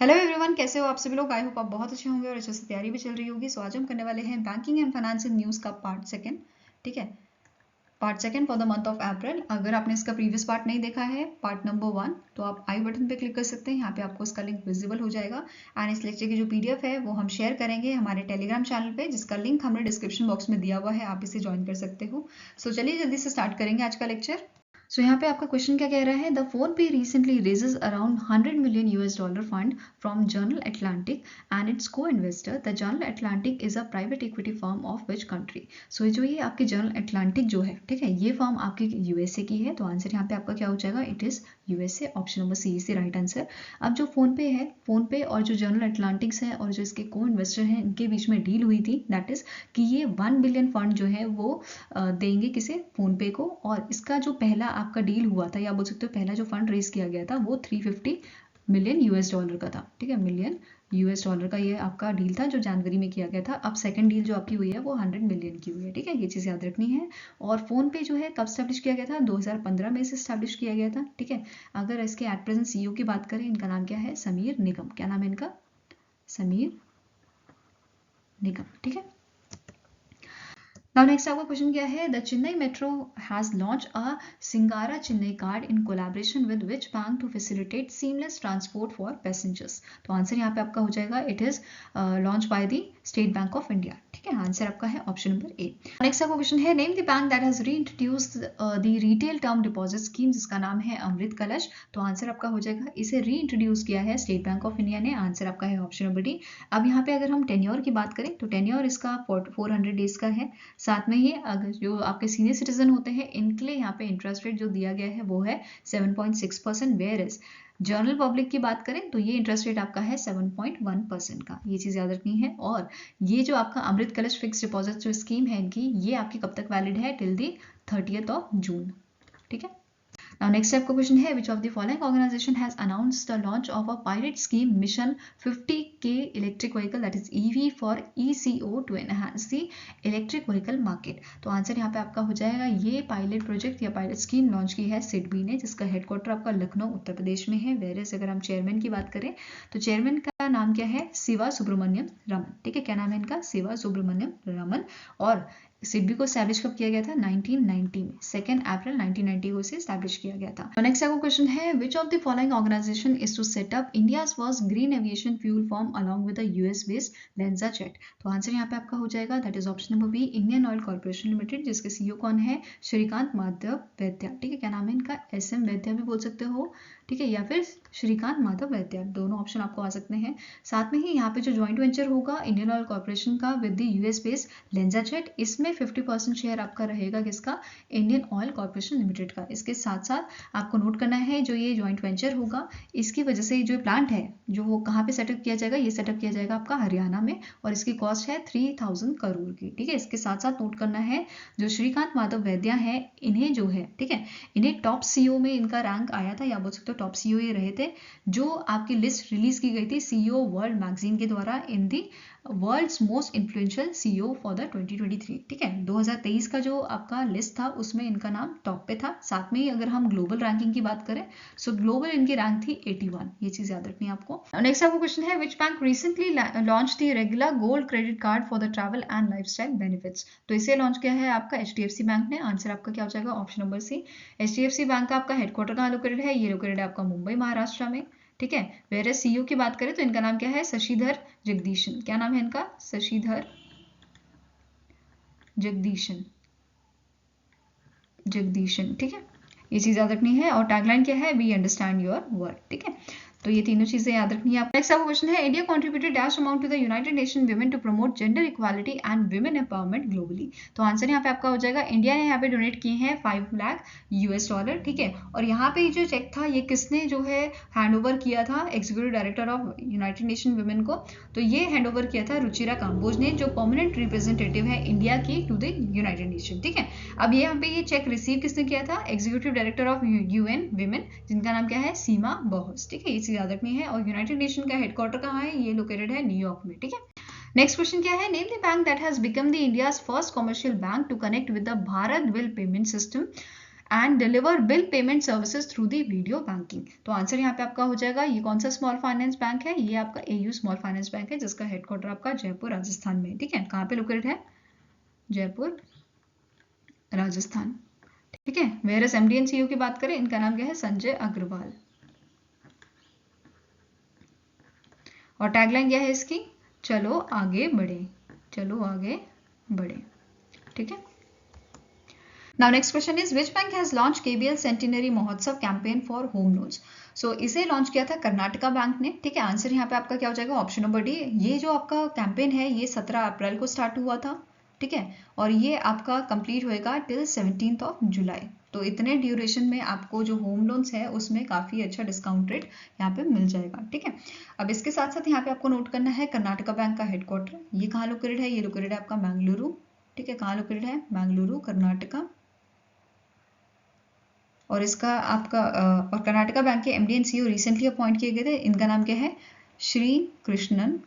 Hello everyone, कैसे हो आप सभी लोग। आई होप आप बहुत अच्छे होंगे और अच्छे से तैयारी भी चल रही होगी। सो आज हम करने वाले हैं बैंकिंग एंड फाइनेंशियल न्यूज़ का पार्ट सेकंड। ठीक है, part second for the month of April. अगर आपने इसका प्रीवियस पार्ट नहीं देखा है, पार्ट नंबर 1, तो आप आई बटन पे क्लिक कर सकते हैं। यहाँ पे आपको इसका लिंक विजिबल हो जाएगा एंड इस लेक्चर की जो पीडीएफ है वो हम शेयर करेंगे हमारे टेलीग्राम चैनल पे, जिसका लिंक हमने डिस्क्रिप्शन बॉक्स में दिया हुआ है, आप इसे ज्वाइन कर सकते हो। सो चलिए जल्दी से स्टार्ट करेंगे आज का लेक्चर। सो यहाँ पे आपका क्वेश्चन क्या कह रहा है, the PhonePe recently raises around $100 million fund from General Atlantic and its co investor the General Atlantic is a private equity firm of which country. So जो ये आपकी जर्नल अटलांटिक जो है, ठीक है, ये फर्म आपकी यूएसए की है। तो आंसर यहाँ पे आपका क्या हो जाएगा, it is USA. Option number C is the right answer. अब जो फोन पे है, फोन पे और जो जर्नल अटलांटिक्स है और जो इसके को इन्वेस्टर हैं, इनके बीच में डील हुई थी, दैट इज कि ये 1 बिलियन फंड जो है वो देंगे किसे, फोन पे को। और इसका जो पहला आपका डील हुआ था, या बोल सकते हो पहला जो फंड रेज किया गया था, वो $350 मिलियन का था। ठीक है, मिलियन यूएस डॉलर का ये आपका डील था जो जनवरी में किया गया था। अब सेकंड डील जो आपकी हुई है वो 100 मिलियन की हुई है। ठीक है, ये चीज़ याद रखनी है। और फोन पे जो है कब स्टैब्लिश किया गया था, 2015 में इसे स्टैब्लिश किया गया था। ठीक है, अगर इसके एट प्रेजेंट सीईओ की बात करें, इनका नाम क्या है, समीर निगम। क्या नाम है इनका, समीर निगम। ठीक है, नाउ नेक्स्ट आपका क्वेश्चन क्या है, the Chennai metro has launch a Singara Chennai card in collaboration with which bank to facilitate seamless transport for passengers. तो आंसर यहाँ पे आपका हो जाएगा, it is launch by the State Bank of India. ठीक है, आंसर आपका है ऑप्शन नंबर ए। नेक्स्ट आपका क्वेश्चन है, name the bank that has reintroduced the retail term deposit scheme, जिसका नाम है अमृत कलश। तो आंसर आपका हो जाएगा, इसे रीइंट्रोड्यूस किया है स्टेट बैंक ऑफ इंडिया ने। आंसर आपका है ऑप्शन नंबर डी। अब यहाँ पे अगर हम टेन्योर की बात करें, तो टेन्योर इसका 400 डेज का है। साथ में ही अगर जो आपके सीनियर सिटीजन होते हैं, इनके लिए यहाँ पे इंटरेस्ट रेट जो दिया गया है वो है 7.6%, वेयर इज जनरल पब्लिक की बात करें तो ये इंटरेस्ट रेट आपका है 7.1% का। ये चीज़ याद रखनी है। और ये जो आपका अमृत कलश फिक्स डिपॉजिट जो स्कीम है इनकी, ये आपकी कब तक वैलिड है, टिल दी 30th जून। ठीक है, Now next आपका क्वेश्चन है, which of the following organization has announced the launch of a pilot scheme mission 50K electric vehicle, that is EV for ECO to enhance the electric vehicle market। तो answer यहाँ पे आपका हो जाएगा, ये pilot project या pilot scheme launch की है सिडबी ने, जिसका हेडक्वार्टर आपका लखनऊ उत्तर प्रदेश में है। वेरेस अगर हम चेयरमैन की बात करें तो चेयरमैन का नाम क्या है, शिवा सुब्रमण्यम रमन। ठीक है, क्या नाम है इनका, शिवा सुब्रमण्यम रमन। और सिडबी को स्टैब्लिश कब किया गया था, 1990 में, 2 अप्रैल 1990 को इसे स्टैब्लिश किया गया था। नेक्स्ट आपको क्वेश्चन है, which of the following organization is to set up India's first green aviation fuel form along with the US based LanzaJet। तो आंसर यहाँ पे आपका हो जाएगा, that is option number B, Indian Oil Corporation Limited, जिसके CEO कौन है, श्रीकांत माधव वैद्या। ठीक है, क्या नाम है इनका, SM वैद्या भी बोल सकते हो। ठीक है, या फिर श्रीकांत माधव वैद्या, दोनों ऑप्शन आपको आ सकते हैं। साथ में ही यहाँ पे जो ज्वाइंट वेंचर होगा इंडियन ऑयल कॉर्पोरेशन का with the US based LanzaJet, इसमें 50% शेयर आपका रहेगा किसका, इंडियन ऑयल कॉर्पोरेशन लिमिटेड का। इसके साथ साथ आपको नोट करना है, जो ये ज्वाइंट वेंचर होगा, इसकी वजह से जो प्लांट है जो वो कहाँ पे सेटअप किया जाएगा, ये सेटअप किया जाएगा आपका हरियाणा में, और इसकी कॉस्ट है 3000 करोड़ की। ठीक है, इसके साथ साथ नोट करना है, जो श्रीकांत माधव वैद्या है, इन्हें जो है, ठीक है, इन्हें टॉप सीईओ में इनका रैंक आया था, या बोल सकते हो टॉप सीईओ ये रहे थे, जो आपकी लिस्ट रिलीज की गई थी सीईओ वर्ल्ड मैगजीन के द्वारा in the world's most influential CEO for the 2023। ठीक है, 2023 का जो आपका लिस्ट था उसमें इनका नाम टॉप पे था। साथ में ही अगर हम ग्लोबल रैंकिंग की बात करें, सो ग्लोबल इनकी रैंक थी 81। ये चीज याद रखनी है आपको। नेक्स्ट आपको क्वेश्चन है, which bank recently launch the regular gold credit card for the travel and lifestyle benefits. तो इसे लॉन्च किया है आपका HDFC बैंक ने। आंसर आपका क्या हो जाएगा, option number C. HDFC bank का आपका हेडक्वार्टर कहाँ लोकेटेड है, ये लोकेटेड है आपका मुंबई महाराष्ट्र में। ठीक है, वेरे सीईओ की बात करें तो इनका नाम क्या है, शशिधर जगदीशन। क्या नाम है इनका, शशिधर जगदीशन। ठीक है, ये चीज याद रखनी है। और टैगलाइन क्या है, वी अंडरस्टैंड योर वर्ड। ठीक है, तो ये तीनों चीजें याद रखनी है। नेक्स्ट आपका क्वेश्चन है, India contributed dash amount to the United Nation Women to promote gender equality and women empowerment globally. तो आंसर यहाँ पे आपका हो जाएगा, इंडिया ने यहाँ पे डोनेट किए हैं $5 लाख। ठीक है, और यहाँ पे जो चेक था ये किसने जो है हैंड ओवर किया था, executive director of United Nation women को। तो ये हैंड ओवर किया था रुचिरा काम्बोज ने, जो परमानेंट रिप्रेजेंटेटिव है इंडिया की टू द यूनाइटेड नेशन। ठीक है, अब यहाँ पे ये चेक रिसीव किसने किया था, executive director of UN women, जिनका नाम क्या है, सीमा बहोस। ठीक है, ये चीज याद रखनी है। और यूनाइटेड नेशन का हेडक्वार्टर कहाँ है, ये लोकेटेड है न्यूयॉर्क में। ठीक है, नेक्स्ट क्वेश्चन क्या है, name the bank that has become the India's first commercial bank to connect with the Bharat bill payment system and deliver bill payment services through the video banking. तो answer यहाँ पे आपका हो जाएगा, ये कौन सा स्मॉल फाइनेंस बैंक है, ये आपका एयू स्मॉल फाइनेंस बैंक है, जिसका हेडक्वार्टर आपका जयपुर राजस्थान में, ठीक है। कहाँ पे लोकेटेड है, जयपुर राजस्थान, ठीक है। Whereas MD and CEO की बात करें, इनका नाम क्या है, संजय अग्रवाल। और टैगलाइन क्या है इसकी, चलो आगे बढ़े, चलो आगे बढ़े, ठीक है। Now next question is which bank has launched KBL Centenary Mahotsav campaign for home loans? So इसे लॉन्च किया था कर्नाटका बैंक ने, ठीक है। आंसर यहाँ पे आपका क्या हो जाएगा, ऑप्शन नंबर डी। ये जो आपका कैंपेन है ये 17 अप्रैल को स्टार्ट हुआ था, ठीक है, और ये आपका कंप्लीट होएगा टिल 17 जुलाई। तो इतने ड्यूरेशन में आपको जो होम लोन्स है उसमें काफ़ी अच्छा डिस्काउंट रेट यहाँ पे मिल जाएगा, ठीक है। अब इसके साथ साथ यहाँ पे आपको नोट करना है कर्नाटका बैंक का हेडक्वार्टर, ये कहाँ लोकेटेड है, ये लोकेटेड है आपका बेंगलुरु, ठीक है। कहाँ लोकेटेड है, बेंगलुरु कर्नाटका। और इसका आपका और कर्नाटका बैंक के MD and CEO recently appoint किए गए थे, इनका नाम क्या है, श्री कृष्णन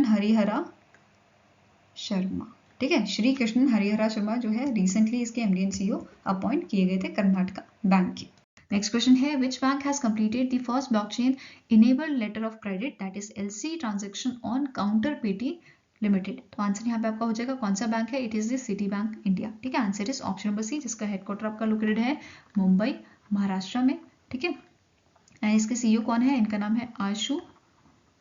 हरिहरा शर्मा, ठीक है। श्री कृष्णन हरिहरा शर्मा जो है रिसेंटली इसके एमडी एंड सीईओ अपॉइंट किए गए थे कर्नाटका बैंक के। नेक्स्ट क्वेश्चन है which bank has completed the first blockchain enabled letter of credit that is LC transaction on counterparty limited. तो आंसर यहाँ पे आपका हो जाएगा, कौन सा बैंक है, it is the Citibank India, ठीक है। Answer is option number C, जिसका हेडक्वार्टर आपका लोकेटेड है मुंबई महाराष्ट्र में, ठीक है। एंड इसके सीईओ कौन है, इनका नाम है आशु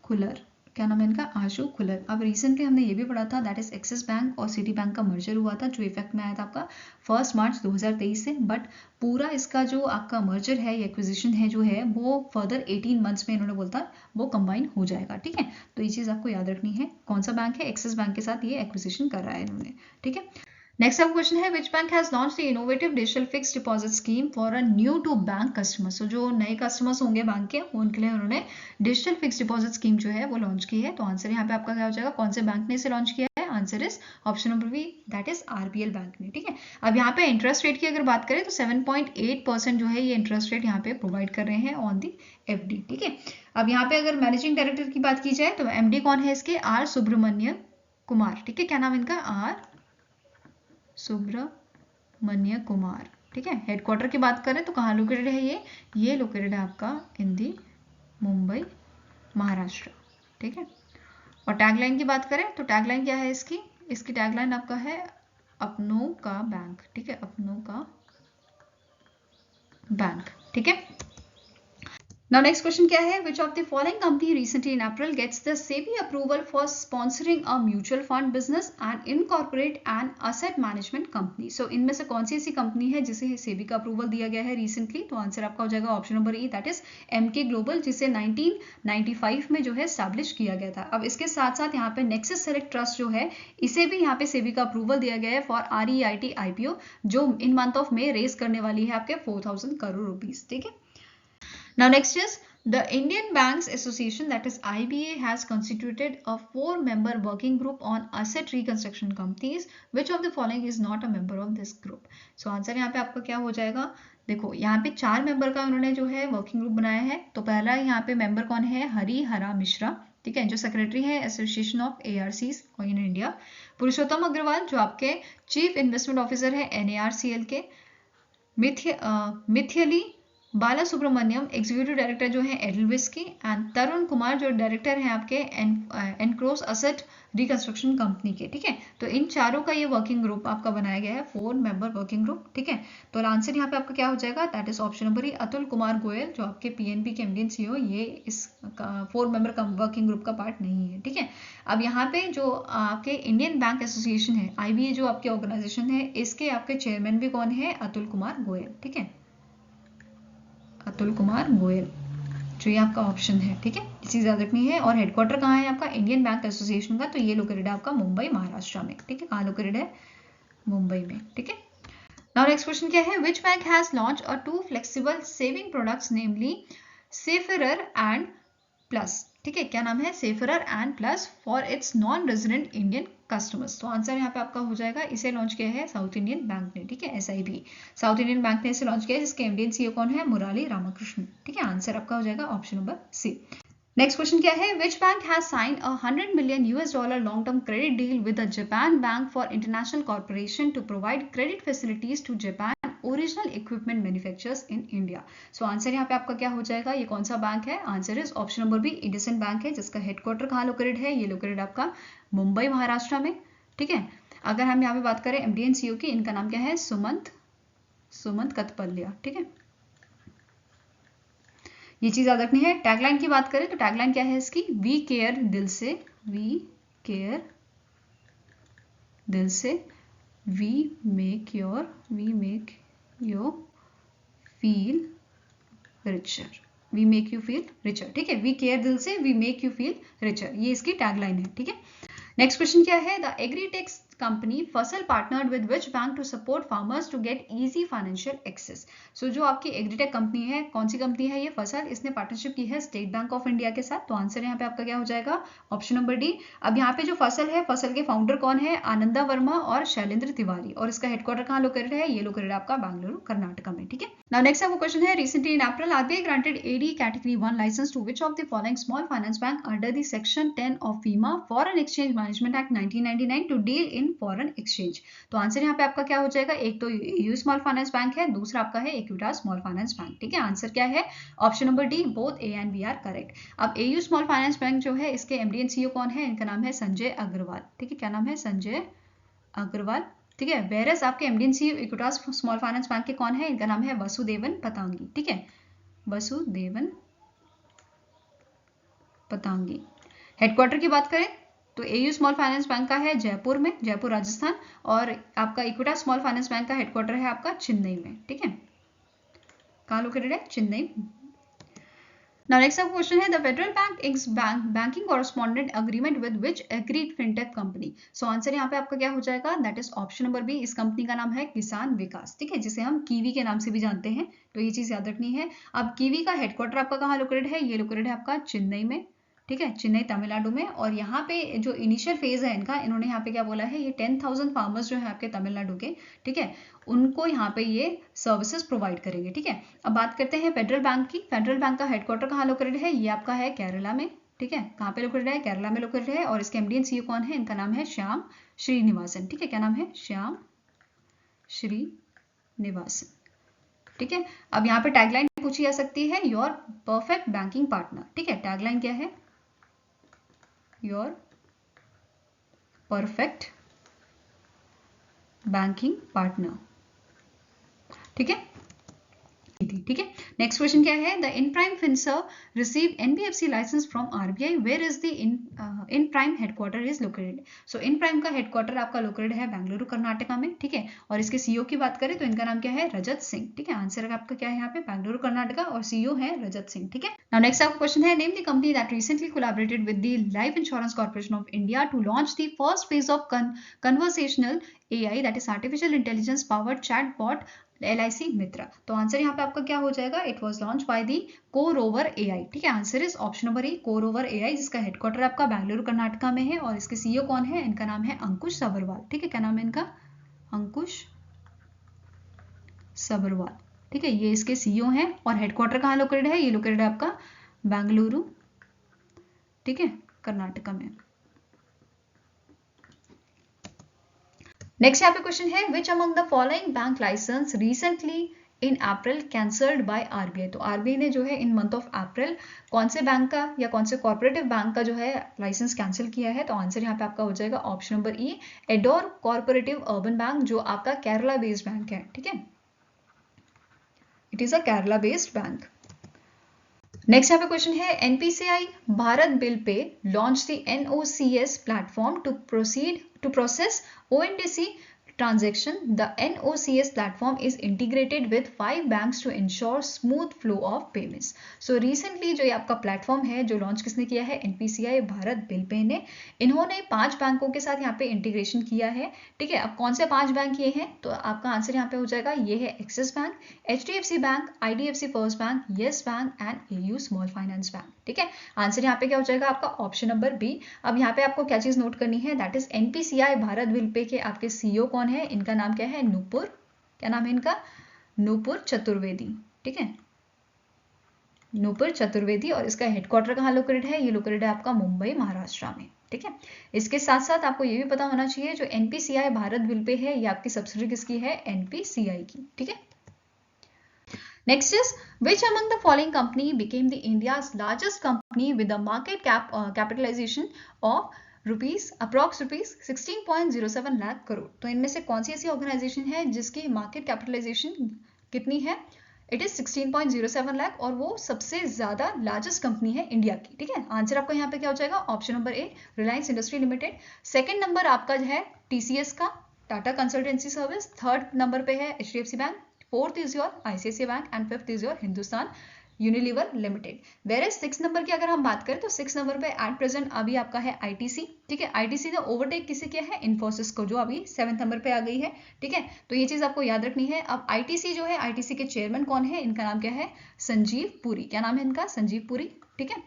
खुलर, क्या नाम है इनका, आशु खुलर। अब रिसेंटली हमने ये भी पढ़ा था दैट इज एक्सिस बैंक और सिटी बैंक का मर्जर हुआ था, जो इफेक्ट में आया था आपका 1 मार्च 2023 से, बट पूरा इसका जो आपका मर्जर है, ये एक्विजिशन है जो है, वो फर्दर 18 मंथ्स में इन्होंने बोलता वो कंबाइन हो जाएगा, ठीक है। तो ये चीज़ आपको याद रखनी है, कौन सा बैंक है, एक्सिस बैंक के साथ ये एक्विजिशन कर रहा है इन्होंने, ठीक है। नेक्स्ट अब क्वेश्चन है which bank has launch the innovative digital fixed deposit scheme for a new to bank customers. तो जो नए कस्टमर्स होंगे बैंक के, उनके लिए उन्होंने डिजिटल फिक्स्ड डिपॉजिट स्कीम जो है वो लॉन्च की है। तो आंसर यहाँ पे आपका क्या हो जाएगा, कौन से बैंक ने इसे लॉन्च किया है, answer is option number B, that is RBL bank ने, ठीक है। अब यहाँ पे इंटरेस्ट रेट की अगर बात करें तो 7.8% जो है ये इंटरेस्ट रेट यहाँ पे प्रोवाइड कर रहे हैं ऑन दी एफडी, ठीक है। अब यहाँ पे अगर मैनेजिंग डायरेक्टर की बात की जाए तो एमडी कौन है इसके, आर सुब्रमण्य कुमार, ठीक है। क्या नाम इनका, आर सुब्रमण्य कुमार, ठीक है। हेडक्वार्टर की बात करें तो कहाँ लोकेटेड है ये लोकेटेड है आपका इन दी मुंबई महाराष्ट्र, ठीक है। और टैगलाइन की बात करें तो टैगलाइन क्या है इसकी टैगलाइन आपका है अपनों का बैंक, ठीक है, अपनों का बैंक, ठीक है। Now next question क्या है, which of the following company recently in April gets the SEBI approval for sponsoring a mutual fund business and incorporate an asset management company? So इनमें से कौन सी ऐसी कंपनी है जिसे SEBI का अप्रूवल दिया गया है रिसेंटली? तो आंसर आपका हो जाएगा option number E, that is MK global, जिसे 1995 में जो है स्टैब्लिश किया गया था। अब इसके साथ साथ यहाँ पे नेक्सस सेलेक्ट ट्रस्ट जो है, इसे भी यहाँ पे SEBI का अप्रूवल दिया गया है फॉर REIT IPO, जो इन मंथ ऑफ में रेस करने वाली है आपके 4000 करोड़ रुपीज, ठीक है। Now next is the Indian Banks Association, that is IBA, has constituted a 4-member working group on asset reconstruction companies. Which of the following is not a member of this group? So answer यहाँ पे आपका क्या हो जाएगा, देखो यहाँ पे 4 member का उन्होंने जो है वर्किंग ग्रुप बनाया है। तो पहला यहाँ पे मेंबर कौन है, हरिहरा मिश्रा, ठीक है, जो सेक्रेटरी है association of ARCs in India. Purushottam Agarwal जो आपके चीफ इन्वेस्टमेंट ऑफिसर है NARCL के। मिथियली बाला सुब्रमण्यम एग्जीक्यूटिव डायरेक्टर जो है एडलविस की, एंड तरुण कुमार जो डायरेक्टर हैं आपके एनक्रोस असेट रिकंस्ट्रक्शन कंपनी के, ठीक है। तो इन चारों का ये वर्किंग ग्रुप आपका बनाया गया है, 4-मेंबर वर्किंग ग्रुप, ठीक है। तो आंसर यहाँ पे आपका क्या हो जाएगा, दैट इज ऑप्शन नंबर ई, अतुल कुमार गोयल जो आपके PNB के MD CEO, ये इस 4-मेंबर वर्किंग ग्रुप का पार्ट नहीं है, ठीक है। अब यहाँ पे जो आपके इंडियन बैंक एसोसिएशन है IBA जो आपके ऑर्गेनाइजेशन है, इसके आपके चेयरमैन भी कौन है, अतुल कुमार गोयल, ठीक है, अतुल कुमार गोयल, जो ये आपका ऑप्शन है, ठीक है। ये चीज याद रखनी है। और हेडक्वार्टर कहाँ है आपका इंडियन बैंक एसोसिएशन का, तो ये लोकेटेड है आपका मुंबई महाराष्ट्र में, ठीक है। कहाँ लोकेटेड है, मुंबई में, ठीक है। नाउ नेक्स्ट क्वेश्चन क्या है, which bank has launch a 2 flexible saving products namely safer and plus, ठीक है। क्या नाम है, safer and plus, for its non resident Indian customers. तो आंसर यहाँ पे आपका हो जाएगा, इसे लॉन्च किया है साउथ इंडियन बैंक ने, ठीक है, SIB साउथ इंडियन बैंक ने इसे लॉन्च किया है, जिसके MD and CEO कौन है, मुराली रामाकृष्णन, ठीक है। आंसर आपका हो जाएगा option number C. Next question क्या है, which bank has sign $100 million long term credit deal with the Japan bank for international corporation to provide credit facilities to Japan original equipment manufacturers in India. So answer यहाँ पे आपका क्या हो जाएगा, ये कौन सा बैंक है, answer is option number B IndusInd bank है, जिसका हेडक्वार्टर कहाँ लोकेटेड है, ये लोकेटेड आपका मुंबई महाराष्ट्र में। ठीक है, अगर हम यहाँ पे बात करें एमडी एंड सीईओ की, इनका नाम क्या है, सुमंत कथपलिया। ठीक है, ये चीज याद रखनी है। टैगलाइन की बात करें तो टैगलाइन क्या है इसकी, वी केयर दिल से, वी केयर दिल से, we make your feel richer, we make you feel richer. ठीक है, वी केयर दिल से, we make you feel richer, ये इसकी टैगलाइन है। ठीक है, नेक्स्ट क्वेश्चन क्या है, the agritechs company Fasal partnered with which bank to support farmers to get easy financial access. So जो आपकी एग्रीटेक कंपनी है, कौन सी कंपनी है ये, फसल, इसने पार्टनरशिप की है स्टेट बैंक ऑफ इंडिया के साथ। तो आंसर यहाँ पे आपका क्या हो जाएगा, ऑप्शन नंबर डी। अब यहाँ पे जो फसल है, फसल के फाउंडर कौन है, आनंदा वर्मा और शैलेंद्र तिवारी, और इसका हेडक्वार्टर कहाँ लोकेटेड है, ये लोकेटेड आपका बेंगलुरु कर्नाटका में। ठीक है, नाउ नेक्स्ट आपको क्वेश्चन है, recently in April RBI granted AD category 1 licence to which of the following small finance bank under the section 10 of FEMA foreign exchange management act 1999 to deal in foreign exchange. तो answer यहाँ पे आपका क्या हो जाएगा, एक तो AU small finance bank है, दूसरा आपका है इक्विटास स्मॉल फाइनेंस बैंक। ठीक है, आंसर क्या है, option number D, both A and B are correct. अब एयू स्मॉल फाइनेंस बैंक जो है, इसके एमडी एंड सीईओ कौन है, इनका नाम है संजय अग्रवाल। ठीक है, क्या नाम है, संजय अग्रवाल। ठीक है, वेरस आपके MD and CEO Equitas small finance bank के कौन है, इनका नाम है वसुदेवन पतांगी। ठीक है, वसुदेवन पतांगी। हेडक्वार्टर की बात करें तो एयू स्मॉल फाइनेंस बैंक का है जयपुर में, जयपुर राजस्थान, और आपका इक्विटास स्मॉल फाइनेंस बैंक का हेडक्वार्टर है आपका चेन्नई में। ठीक है, कहाँ लोकेटेड है, Chennai. Now next up question है, the Federal Bank is banking correspondent agreement with which agreed fintech company? So answer यहाँ पे आपका क्या हो जाएगा, that is option number B. इस कंपनी का नाम है किसान विकास। ठीक है, जिसे हम कीवी के नाम से भी जानते हैं, तो ये चीज याद रखनी है। अब कीवी का हेडक्वार्टर आपका कहाँ लोकेटेड है, ये लोकेटेड है आपका चेन्नई में। ठीक है, चेन्नई तमिलनाडु में। और यहाँ पे जो इनिशियल फेज है इनका, इन्होंने यहाँ पे क्या बोला है, ये 10,000 फार्मर्स जो है आपके तमिलनाडु के, ठीक है, उनको यहाँ पे ये सर्विसेज प्रोवाइड करेंगे। ठीक है, अब बात करते हैं फेडरल बैंक की। फेडरल बैंक का हेडक्वार्टर कहाँ लोकेटेड है, ये आपका है केरला में। ठीक है, कहाँ पे लोकेटेड है, केरला में लोकेटेड है, और इसके एमडी एंड सीईओ कौन है, इनका नाम है श्याम श्रीनिवासन। ठीक है, क्या नाम है, श्याम श्रीनिवासन। ठीक है, अब यहाँ पे टैगलाइन पूछी जा सकती है, योर परफेक्ट बैंकिंग पार्टनर। ठीक है, टैगलाइन क्या है, योर परफेक्ट बैंकिंग पार्टनर। ठीक है, ठीक है, नेक्स्ट क्वेश्चन क्या है, the InPrime Finserv receive NBFC license from RBI, where is the InPrime headquarter is located. So InPrime का हेडक्वार्टर आपका लोकेटेड है बेंगलुरु कर्नाटका में। ठीक है, और इसके सीईओ की बात करें तो इनका नाम क्या है, रजत सिंह। ठीक है, आंसर आपका क्या है यहाँ पे, बेंगलुरु कर्नाटका, और सीईओ है रजत सिंह। ठीक है, नाउ नेक्स्ट आपका क्वेश्चन है, name the company that recently collaborated with the life insurance corporation of India to launch the first phase of conversational AI, that is artificial intelligence powered chatbot LIC Mitra. तो answer यहाँ पे आपका क्या हो जाएगा, it was launch by the CoRover AI। ठीक है, answer is option number A, CoRover AI, जिसका हेडक्वार्टर आपका बेंगलुरु कर्नाटका में है, और इसके सीईओ कौन है, इनका नाम है अंकुश सबरवाल। ठीक है, क्या नाम है इनका, अंकुश सबरवाल। ठीक है, ये इसके सीईओ हैं, और हेडक्वार्टर कहाँ लोकेटेड है, ये लोकेटेड है आपका बेंगलुरु, ठीक है, कर्नाटका में। नेक्स्ट यहाँ पे क्वेश्चन है, which among the following bank license recently in April cancelled by RBI. तो आरबीआई ने जो है इन मंथ ऑफ अप्रैल कौन से बैंक का या कौन से कॉर्पोरेटिव बैंक का जो है लाइसेंस कैंसिल किया है। तो आंसर यहाँ पे आपका हो जाएगा option number E, Adoor cooperative urban bank, जो आपका केरला बेस्ड बैंक है। ठीक है, it is a Kerala based bank. Next यहाँ पे क्वेश्चन है, NPCI Bharat bill pay launch the NOCS platform to process ONDC transaction. The NOCS platform is integrated with 5 banks to ensure smooth flow of payments. So recently जो ये आपका platform है, जो launch किसने किया है, NPCI भारत बिल पे ने, इन्होंने 5 बैंकों के साथ यहाँ पे इंटीग्रेशन किया है। ठीक है, अब कौन से 5 बैंक ये हैं, तो आपका आंसर यहाँ पे हो जाएगा, ये है axis bank, HDFC bank, IDFC first bank, yes bank and AU small finance bank. ठीक है, आंसर यहाँ पे क्या हो जाएगा आपका ऑप्शन नंबर बी। अब यहाँ पे आपको क्या चीज नोट करनी है, that is NPCI Bharat bill पे के आपके सीईओ कौन है, इनका नाम क्या है, नूपुर, क्या नाम है इनका, नूपुर चतुर्वेदी। ठीक है, नूपुर चतुर्वेदी, और इसका हेडक्वार्टर कहाँ लोकेटेड है? ये लोकेटेड है आपका मुंबई महाराष्ट्र में, ठीक है। इसके साथ साथ आपको ये भी पता होना चाहिए जो एनपीसीआई भारत बिल पे है, ये आपकी सब्सिडी किसकी है? एनपीसीआई की, ठीक है। Next is, which among the following company became the India's largest company with a market capitalization of approx rupees 16.07 lakh crore? तो इनमें से कौन सी ऐसी ऑर्गेनाइजेशन है जिसकी मार्केट कैपिटलाइजेशन कितनी है? इट इज 16.07 लाख, और वो सबसे ज्यादा लार्जेस्ट कंपनी है इंडिया की, ठीक है। आंसर आपका यहाँ पे क्या हो जाएगा? Option number A, Reliance industry limited. Second number आपका जो है टीसीएस का, Tata consultancy service. Third number पे है HDFC bank, fourth is your ICICI bank, and fifth is your Hindustan Unilever limited. Whereas 6 number की अगर हम बात करें तो 6 नंबर पे एट प्रेजेंट अभी आपका है आईटीसी, ठीक है। आईटीसी ने ओवरटेक किसे किया है? इन्फोसिस को, जो अभी 7th नंबर पे आ गई है, ठीक है। तो ये चीज आपको याद रखनी है। अब आईटीसी जो है, आईटीसी के चेयरमैन कौन है? इनका नाम क्या है? संजीव पुरी। क्या नाम है इनका? संजीव पुरी, ठीक है।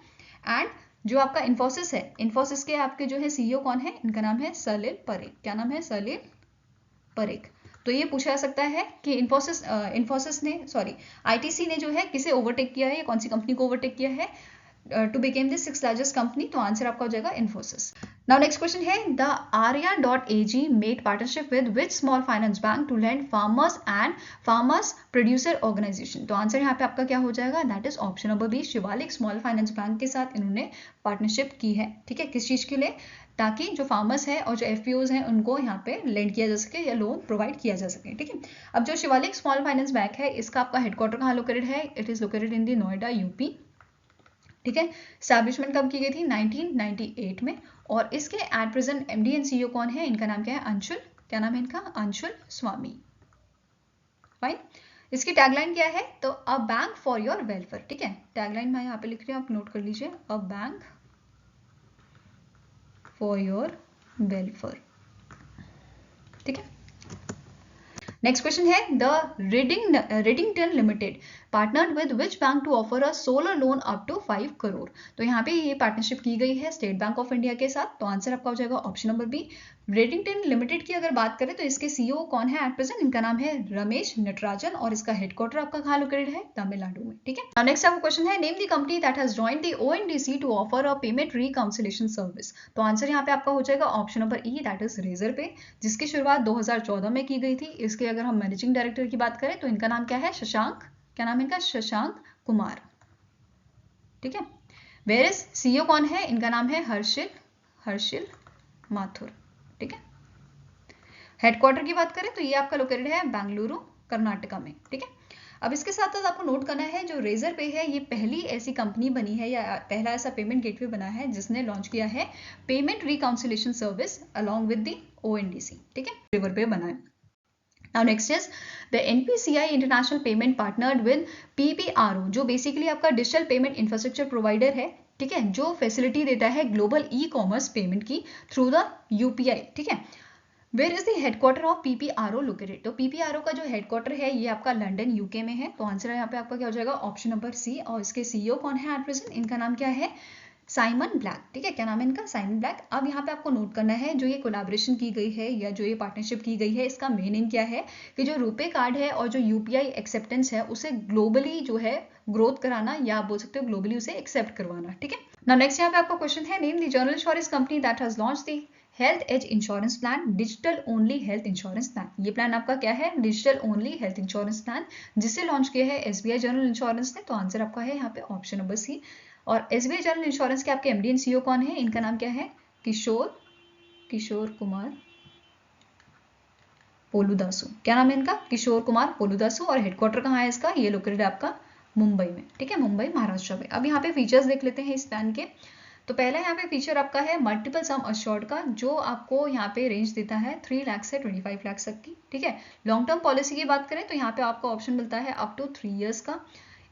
एंड जो आपका इन्फोसिस है, इन्फोसिस के आपके जो है सीईओ कौन है? इनका नाम है सलिल परेख। क्या नाम है? सलिल परेख। तो ये पूछा जा सकता है कि इन्फोसिस ने, सॉरी, आईटीसी ने जो है किसे ओवरटेक किया है, या कौन सी कंपनी को ओवरटेक किया है to become the 6th largest company? तो आंसर आपका हो जाएगा इन्फोसिस। नाउ नेक्स्ट क्वेश्चन है, the Arya.ag made partnership with which small finance bank to land farmers and farmers producer organization? तो आंसर यहाँ पे आपका क्या हो जाएगा? That is option number B, Shivalik small finance bank के साथ इन्होंने पार्टनरशिप की है, ठीक है। किस चीज के लिए? ताकि जो फार्मर्स हैं और जो एफपीओज हैं उनको यहाँ पे लेंड किया जा सके या लोन प्रोवाइड किया जा सके, ठीक है। अब जो शिवालिक स्मॉल फाइनेंस बैंक है, इसका आपका हेडक्वार्टर कहाँ लोकेटेड है? It is located in the Noida, UP, ठीक है। स्टैब्लिशमेंट कब की गई थी? 1998 में। और इसके at present MD and CEO कौन है? इनका नाम क्या है? अंशुल। क्या नाम है इनका? अंशुल स्वामी, फाइन। इसकी टैगलाइन क्या है? तो अ बैंक फॉर योर वेलफेयर, ठीक है। टैगलाइन मैं यहाँ पे लिख रही हूँ, आप नोट कर लीजिए, a bank for your welfare, ठीक है। नेक्स्ट क्वेश्चन है, the Redington limited partnered with which bank to offer a solar loan up to 5 crore? तो यहाँ पे ये पार्टनरशिप की गई है स्टेट बैंक ऑफ इंडिया के साथ। तो आंसर आपका हो जाएगा option number B, Redington limited की अगर बात करें तो इसके सीईओ कौन है एट प्रेजेंट? इनका नाम है रमेश नटराजन, और इसका हेडक्वार्टर आपका कहाँ लोकेटेड है? तमिलनाडु में, ठीक है। नेक्स्ट आपका क्वेश्चन है, name the company that has joined the ONDC to offer a payment reconciliation service? तो आंसर यहाँ पे आपका हो जाएगा option number E, that is Razorpay, जिसकी शुरुआत 2014 में की गई थी। इसके अगर हम मैनेजिंग डायरेक्टर की बात करें तो इनका नाम क्या है? शशांक। क्या नाम है इनका? शशांक कुमार, ठीक है। वेयर इज सीईओ कौन है? इनका नाम है हर्षिल माथुर, ठीक है। हेडक्वार्टर की बात करें तो ये आपका लोकेटेड है बेंगलुरु, कर्नाटका में, ठीक है। अब इसके साथ साथ आपको नोट करना है, जो रेजर पे है ये पहली ऐसी कंपनी बनी है या पहला ऐसा पेमेंट गेटवे बना है जिसने लॉन्च किया है payment reconciliation service along with the ONDC, ठीक है। रेजर पे बना है। Now next is the NPCI International Payment partnered with PPRO, जो बेसिकली आपका डिजिटल पेमेंट इंफ्रास्ट्रक्चर प्रोवाइडर है, ठीक है, जो फैसिलिटी देता है ग्लोबल ई कॉमर्स पेमेंट की थ्रू द यूपीआई, ठीक है। Where is the headquarter of PPRO located? तो पीपीआरओ का जो हेडक्वार्टर है ये आपका लंदन यूके में है। तो आंसर यहाँ पे आपका क्या हो जाएगा? Option number C. और इसके सीईओ कौन है एट प्रेजेंट? इनका नाम क्या है? साइमन ब्लैक, ठीक है। क्या नाम है इनका? Simon black. अब यहाँ पे आपको नोट करना है, जो ये कोलैबोरेशन की गई है या जो ये पार्टनरशिप की गई है, इसका मेन एम क्या है कि जो रुपे कार्ड है और जो यूपीआई एक्सेप्टेंस है उसे ग्लोबली जो है ग्रोथ कराना, या आप बोल सकते हो ग्लोबली उसे एक्सेप्ट करवाना, ठीक है। नाउ नेक्स्ट यहाँ पे आपका क्वेश्चन है, name the general insurance company that has launched the health age insurance plan, digital only health insurance plan. ये प्लान आपका क्या है? Digital only health insurance plan, जिसे लॉन्च किया है एसबीआई जनरल इंश्योरेंस ने। तो आंसर आपका है यहाँ पे ऑप्शन नंबर सी। और एसबीआई जनरल इंश्योरेंस के आपके एमडी एंड सीईओ कौन है? इनका नाम क्या है? किशोर कुमार पोलुदासु। क्या नाम है इनका? किशोर कुमार पोलुदासु। और हेडक्वार्टर कहाँ है इसका? ये लोकेटेड है आपका मुंबई में, ठीक है, मुंबई महाराष्ट्र में। अब यहाँ पे फीचर्स देख लेते हैं इस प्लान के। तो पहला यहाँ पे फीचर आपका है मल्टीपल सम अश्योर्ड का, जो आपको यहाँ पे रेंज देता है 3 लाख से 25 लाख तक की, ठीक है। लॉन्ग टर्म पॉलिसी की बात करें तो यहाँ पे आपको ऑप्शन मिलता है अप टू 3 इयर्स का।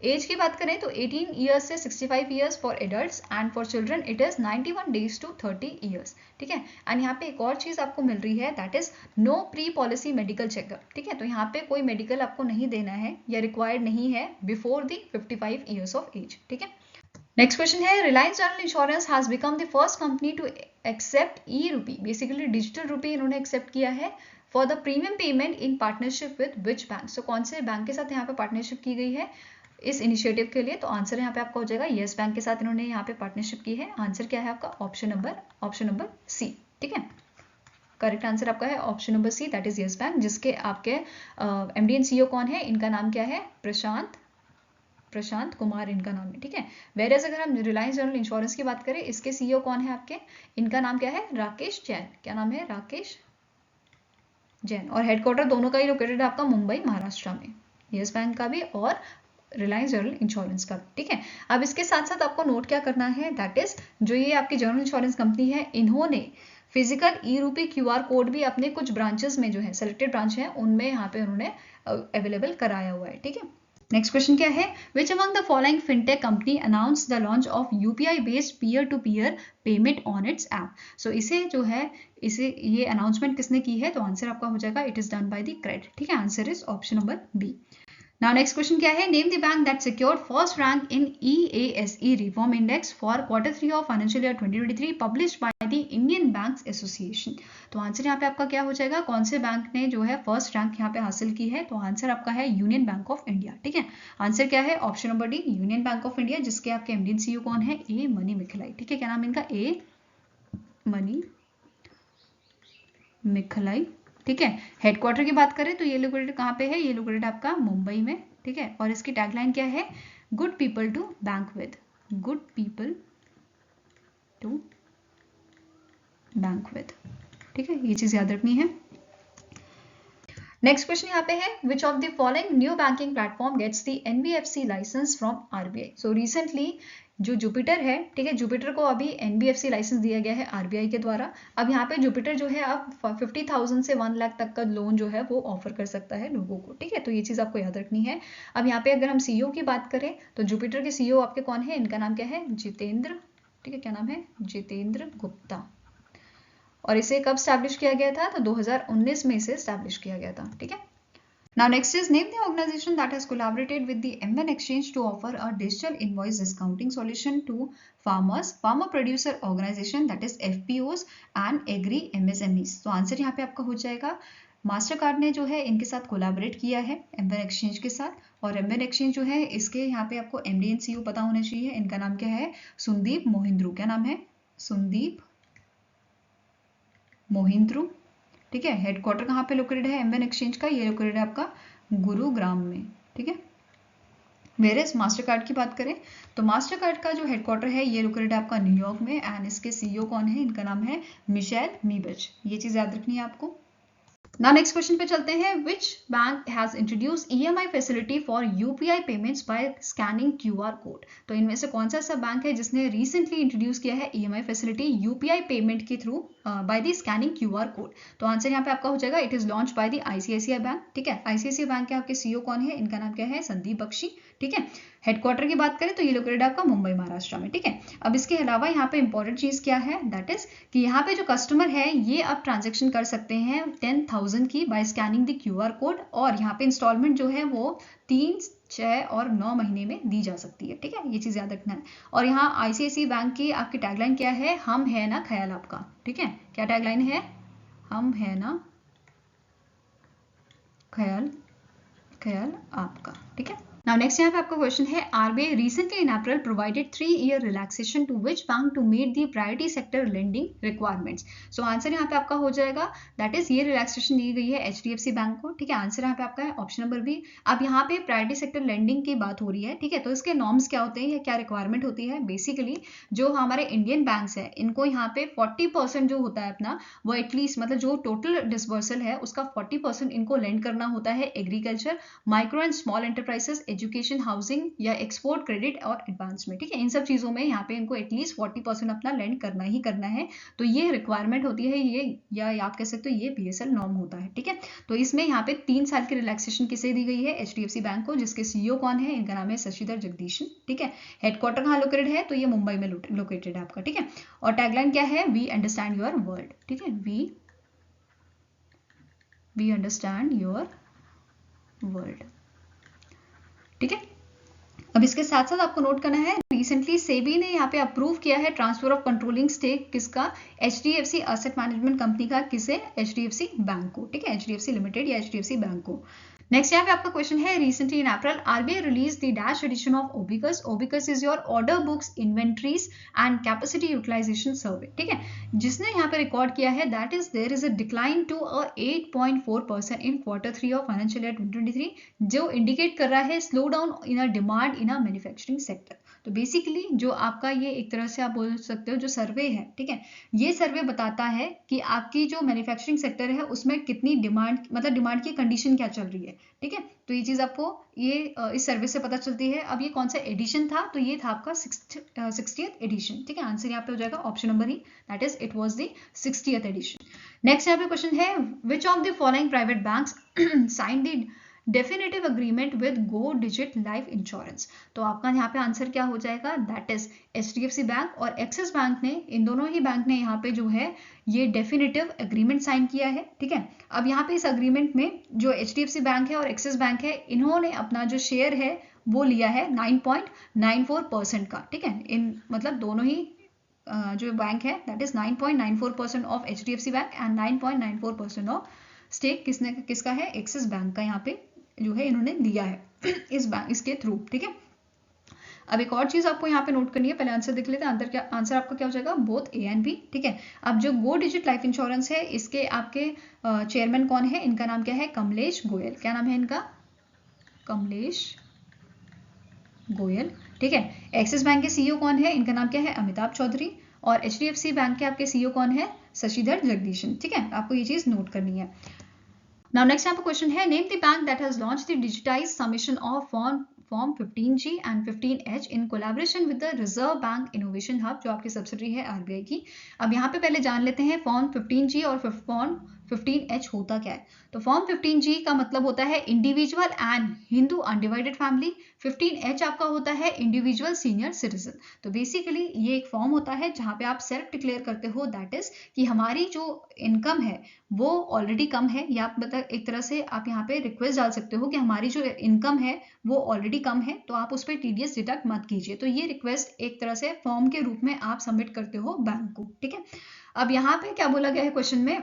एज की बात करें तो 18 ईयर्स से 65 years for adults, and for children it is 91 days to 30 years, ठीक है। एंड यहाँ पे एक और चीज आपको मिल रही है, that is no pre policy medical checkup, ठीक है। तो यहाँ पे कोई मेडिकल आपको नहीं देना है या रिक्वायर्ड नहीं है before the 55 years of age, ठीक है। नेक्स्ट क्वेश्चन है, Reliance general insurance has become the first company to accept e rupee, basically digital rupee इन्होंने एक्सेप्ट किया है for the premium payment in partnership with which bank? So कौन से bank के साथ यहाँ पे पार्टनरशिप की गई है? इस इनिशिएटिव के लिए? तो आंसर यहाँ पे आपका हो जाएगा यस बैंक के साथ इन्होंने यहाँ पे पार्टनरशिप की है। आंसर क्या है आपका? Option number C. ठीक है, करेक्ट आंसर आपका है option number C, that is Yes bank, जिसके आपके एमडी एंड सीईओ कौन है? इनका नाम क्या है? प्रशांत कुमार इनका नाम है। ठीक है, वेरएज अगर हम रिलायंस जनरल इंश्योरेंस की बात करें, इसके सीईओ कौन है आपके? इनका नाम क्या है? राकेश जैन। क्या नाम है? राकेश जैन। और हेडक्वार्टर दोनों का ही लोकेटेड है आपका मुंबई महाराष्ट्र में, यस बैंक का भी और रिलायंस जनरल इंश्योरेंस का। ठीक है, अब इसके साथ साथ आपको नोट क्या करना है, दैट इज जो ये आपकी जनरल इंश्योरेंस कंपनी है, इन्होंने फिजिकल ई रूपी क्यूआर कोड भी अपने कुछ ब्रांचेस में जो है, सेलेक्टेड ब्रांच है उनमें यहाँ पे उन्होंने अवेलेबल कराया हुआ है। ठीक है, नेक्स्ट क्वेश्चन क्या है? Which among the following fintech company announce the launch of UPI based peer to peer payment on its app? So इसे जो है ये अनाउंसमेंट किसने की है? तो आंसर आपका हो जाएगा it is done by the Cred. ठीक है, answer is option number B. Now next question क्या है? Name the bank that secured first rank in EASE Reform Index for Q3 of Financial Year 2023 published by the Indian Banks Association. तो answer यहाँ पे आपका क्या हो जाएगा? कौन से बैंक ने जो है फर्स्ट रैंक यहाँ पे हासिल की है? तो आंसर आपका है यूनियन बैंक ऑफ इंडिया। ठीक है, आंसर क्या है? Option number D, union bank of India, जिसके आपके एमडी सीईओ कौन है? A money मिखलाई। ठीक है, क्या नाम इनका? A money मिखलाई। ठीक है, हेडक्वार्टर की बात करें तो ये लोकेटेड कहाँ पे है? ये लोकेटेड आपका मुंबई में। ठीक है, और इसकी टैगलाइन क्या है? Good people to bank with, good people to bank with. ठीक है, ये चीज याद रखनी है। नेक्स्ट क्वेश्चन यहाँ पे है, which of the following new banking platform gets the NBFC license from RBI? So recently जो जुपिटर है, ठीक है, जुपिटर को अभी एनबीएफसी लाइसेंस दिया गया है आरबीआई के द्वारा। अब यहाँ पे जुपिटर जो है अब 50,000 से 1 लाख तक का लोन जो है वो ऑफर कर सकता है लोगों को। ठीक है, तो ये चीज आपको याद रखनी है। अब यहाँ पे अगर हम सीईओ की बात करें तो जुपिटर के सीईओ आपके कौन है? इनका नाम क्या है? जितेंद्र। ठीक है, क्या नाम है? जितेंद्र गुप्ता। और इसे कब स्टैब्लिश किया गया था? तो 2019 में इसे स्टैब्लिश किया गया था। ठीक है, now next is name the organization that has collaborated with the MN Exchange to offer a digital invoice discounting solution to farmers, farmer producer organization, that is FPOs and agri MSMEs. तो answer यहाँ पे आपका हो जाएगा master card ने जो है इनके साथ कोलैबोरेट किया है MN एक्सचेंज के साथ, और MN एक्सचेंज जो है इसके यहाँ पे आपको MD एंड CEO पता होना चाहिए। इनका नाम क्या है? सुंदीप मोहिंद्रू। क्या नाम है? सुंदीप मोहिंद्रू। ठीक है, हेडक्वार्टर कहाँ पे लोकेटेड है एमएन एक्सचेंज का? ये लोकेटेड है आपका गुरुग्राम में। ठीक है, वेरेस मास्टर कार्ड की बात करें तो मास्टर कार्ड का जो हेडक्वार्टर है ये लोकेटेड है आपका न्यूयॉर्क में, एंड इसके सीईओ कौन है? इनका नाम है मिशेल मीबच। ये चीज याद रखनी है आपको। ना नेक्स्ट क्वेश्चन पे चलते हैं, which bank has introduce EMI facility for UPI payments by scanning QR code? तो इनमें से कौन सा ऐसा बैंक है जिसने रिसेंटली इंट्रोड्यूस किया है ईएमआई फैसिलिटी यूपीआई पेमेंट के through by the scanning QR code? तो आंसर यहाँ पे आपका हो जाएगा it is launch by the ICICI bank. ठीक है, आईसीआईसीआई बैंक के आपके सीईओ कौन है? इनका नाम क्या है? संदीप बख्शी। ठीक है, हेडक्वार्टर की बात करें तो ये लोकेटेड आपका मुंबई महाराष्ट्र में। ठीक है, अब इसके अलावा यहाँ पे इंपॉर्टेंट चीज क्या है, दैट इज कि यहाँ पे जो कस्टमर है ये अब ट्रांजेक्शन कर सकते हैं 10,000 की by scanning the QR code, और यहाँ पे इंस्टॉलमेंट जो है वो 3, 6 और 9 महीने में दी जा सकती है। ठीक है, ये चीज याद रखना है। और यहाँ आईसीआईसीआई बैंक की आपकी टैगलाइन क्या है? हम है ना ख्याल आपका। ठीक है, क्या टैगलाइन है? हम है ना ख्याल आपका। ठीक है, Now next यहाँ पे आपका क्वेश्चन है, RBI recently in April provided 3-year relaxation to which bank to meet the priority sector lending requirements? So answer यहाँ पे आपका हो जाएगा दैट इज ये रिलैक्सेशन दी गई है HDFC बैंक को। ठीक है, आंसर यहाँ पे आपका है ऑप्शन नंबर बी। अब यहाँ पे प्रायोरिटी सेक्टर लेंडिंग की बात हो रही है। ठीक है, तो इसके नॉर्म्स क्या होते हैं या क्या रिक्वायरमेंट होती है? बेसिकली जो हमारे इंडियन बैंक्स है इनको यहाँ पे 40% जो होता है अपना वो एटलीस्ट मतलब जो टोटल डिसबर्सल है उसका 40% इनको लेंड करना होता है agriculture, micro and small enterprises, education, housing या एक्सपोर्ट क्रेडिट और एडवांस में। ठीक है, इन सब चीजों में यहाँ पे इनको एटलीस्ट 40% अपना लेंड करना ही करना है। तो ये रिक्वायरमेंट होती है, ये या आप कह सकते हो ये बीएसएल नॉर्म होता है। ठीक है, तो इसमें यहाँ पे 3 साल की रिलैक्सेशन किसे दी गई है? एचडीएफसी बैंक को, जिसके सीईओ कौन है? इनका नाम है शशिधर जगदीशन। ठीक है, हेडक्वार्टर कहाँ लोकेटेड है? तो ये मुंबई में लोकेटेड है आपका। ठीक है, और टैगलाइन क्या है? We understand your world. ठीक है, वी अंडरस्टैंड योर वर्ल्ड। ठीक है, अब इसके साथ साथ आपको नोट करना है रिसेंटली सेबी ने यहाँ पे अप्रूव किया है ट्रांसफर ऑफ कंट्रोलिंग स्टेक किसका? एचडीएफसी एसेट मैनेजमेंट कंपनी का। किसे? एचडीएफसी बैंक को। ठीक है, एचडीएफसी लिमिटेड या एचडीएफसी बैंक को। नेक्स्ट यहाँ पे आपका क्वेश्चन है, recently in April RBI release the dash edition of OBICUS. OBICUS is your order books inventories and capacity utilisation survey. ठीक है, जिसने यहाँ पे रिकॉर्ड किया है that is there is a decline to 8.4% in Q3 of financial year 2023, जो indicate कर रहा है slow down in a demand in a manufacturing sector. तो बेसिकली जो आपका ये एक तरह से आप बोल सकते हो जो सर्वे है, ठीक है, ये सर्वे बताता है कि आपकी जो मैन्युफैक्चरिंग सेक्टर है उसमें कितनी डिमांड, मतलब डिमांड की कंडीशन क्या चल रही है. ठीक है, तो ये चीज आपको ये इस सर्वे से पता चलती है. अब ये कौन सा एडिशन था, तो ये था आपका 60th एडिशन. ठीक है, आंसर यहाँ पे हो जाएगा option number E, that is it was the 60th edition. Next यहाँ पे क्वेश्चन है, which of the following private banks sign the definitive agreement with Go Digit Life Insurance. तो आपका यहाँ पे आंसर क्या हो जाएगा, दैट इज HDFC बैंक और एक्सिस बैंक ने, इन दोनों ही बैंक ने यहाँ पे जो है ये डेफिनेटिव एग्रीमेंट साइन किया है. ठीक है, अब यहाँ पे इस अग्रीमेंट में जो HDFC बैंक है और एक्सिस बैंक है, इन्होंने अपना जो शेयर है वो लिया है 9.94% का. ठीक है, इन मतलब दोनों ही जो बैंक है that is 9.94% of HDFC bank and 9.94% of stake किसका है, एक्सिस बैंक का यहाँ पे जो है इन्होंने लिया है इस बैंक इसके थ्रू. ठीक है, अब एक और चीज आपको यहाँ पे नोट करनी है, पहले आंसर देख लेते हैं. आंसर आपका क्या हो जाएगा, बोथ ए एंड बी. ठीक है, अब जो गो डिजिट लाइफ इंश्योरेंस है इसके आपके चेयरमैन कौन है, इनका नाम क्या है, कमलेश गोयल. क्या नाम है इनका, कमलेश गोयल. ठीक है, एक्सिस बैंक के CEO कौन है, इनका नाम क्या है, अमिताभ चौधरी. और HDFC बैंक के आपके CEO कौन है, शशिधर जगदीशन. ठीक है, आपको ये चीज नोट करनी है. Now next यहाँ पे क्वेश्चन है, name the bank that has launched the digitised submission of form 15G and 15H in collaboration with the reserve bank innovation hub, जो आपकी सब्सिडरी है RBI की. अब यहाँ पे पहले जान लेते हैं फॉर्म 15G और फॉर्म 15H होता क्या है. तो फॉर्म 15G का मतलब होता है individual and Hindu undivided family. 15H आपका होता है इंडिविजुअल सीनियर सिटीजन. तो बेसिकली ये एक फॉर्म होता है जहाँ पे आप सेल्फ डिक्लेयर करते हो दैट इज कि हमारी जो इनकम है वो ऑलरेडी कम है, या मतलब एक तरह से आप यहाँ पे रिक्वेस्ट डाल सकते हो कि हमारी जो इनकम है वो ऑलरेडी कम है, तो आप उस पर TDS डिडक्ट मत कीजिए. तो ये रिक्वेस्ट एक तरह से फॉर्म के रूप में आप सबमिट करते हो बैंक को. ठीक है, अब यहाँ पे क्या बोला गया है क्वेश्चन में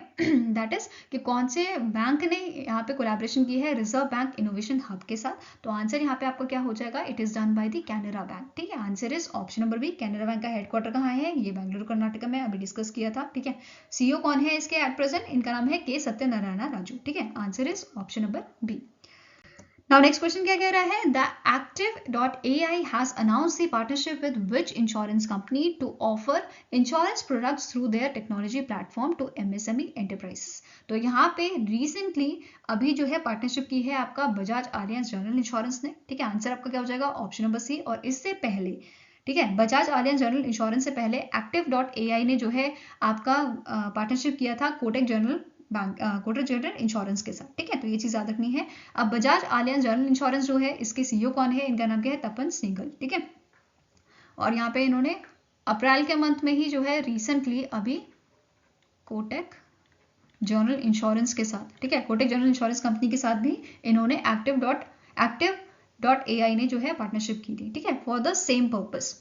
दैट इज कि कौन से बैंक ने यहाँ पे कोलैबोरेशन की है रिजर्व बैंक इनोवेशन हब के साथ. तो आंसर यहाँ पे आपका क्या हो जाएगा, it is done by the Canara bank. ठीक है, answer is option number B. Canara bank का हेडक्वार्टर कहाँ है, ये बेंगलुरु कर्नाटक में, अभी डिस्कस किया था. ठीक है, CEO कौन है इसके एट प्रेजेंट, इनका नाम है के सत्यनारायण राजू. ठीक है, answer is option number B. Now next question क्या कह रहा है, the Active.ai has announced the partnership with which insurance company to offer insurance products through their technology platform to MSME enterprises. तो यहाँ पे recently अभी जो है पार्टनरशिप की है आपका बजाज आलियांज जनरल इंश्योरेंस ने. ठीक है, आंसर आपका क्या हो जाएगा, ऑप्शन नंबर सी. और इससे पहले, ठीक है, बजाज आलियांज जनरल इंश्योरेंस से पहले Active.ai ने जो है आपका पार्टनरशिप किया था Kotak general bank, Kotak general insurance के साथ. ठीक है, तो ये चीज याद रखनी है. अब बजाज आलियांज जनरल इंश्योरेंस जो है इसके CEO कौन है, इनका नाम क्या है, तपन सिंघल. ठीक है, और यहाँ पे इन्होंने अप्रैल के मंथ में ही जो है रिसेंटली अभी कोटक जनरल इंश्योरेंस के साथ, ठीक है, कोटक जनरल इंश्योरेंस कंपनी के साथ भी इन्होंने Active.ai ने जो है पार्टनरशिप की थी. ठीक है, for the same purpose.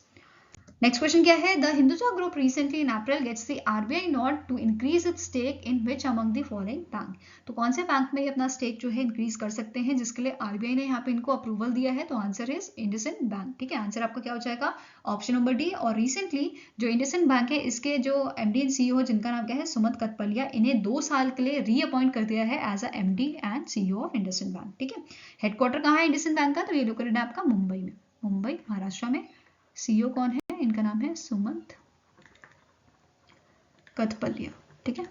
Next question क्या है, the Hinduja group recently in April gets the RBI nod to increase its stake in which among the following bank. तो कौन से बैंक में ये अपना स्टेक जो है इंक्रीज कर सकते हैं, जिसके लिए RBI ने यहाँ पे इनको अप्रूवल दिया है. तो आंसर इज इंडसइंड बैंक. ठीक है, आंसर आपका क्या हो जाएगा, ऑप्शन नंबर डी. और रिसेंटली जो इंडसइंड बैंक है इसके जो MD एंड CEO जिनका नाम क्या है, सुमंत कथपलिया, इन्हें 2 साल के लिए रीअपॉइंट कर दिया है as a MD and CEO of IndusInd bank. ठीक है, हेडक्वार्टर कहाँ है इंडसइंड बैंक का, तो ये लोकेटेड है आपका मुंबई में, मुंबई महाराष्ट्र में. CEO कौन है, इनका नाम है सुमंत कथपलिया. ठीक है,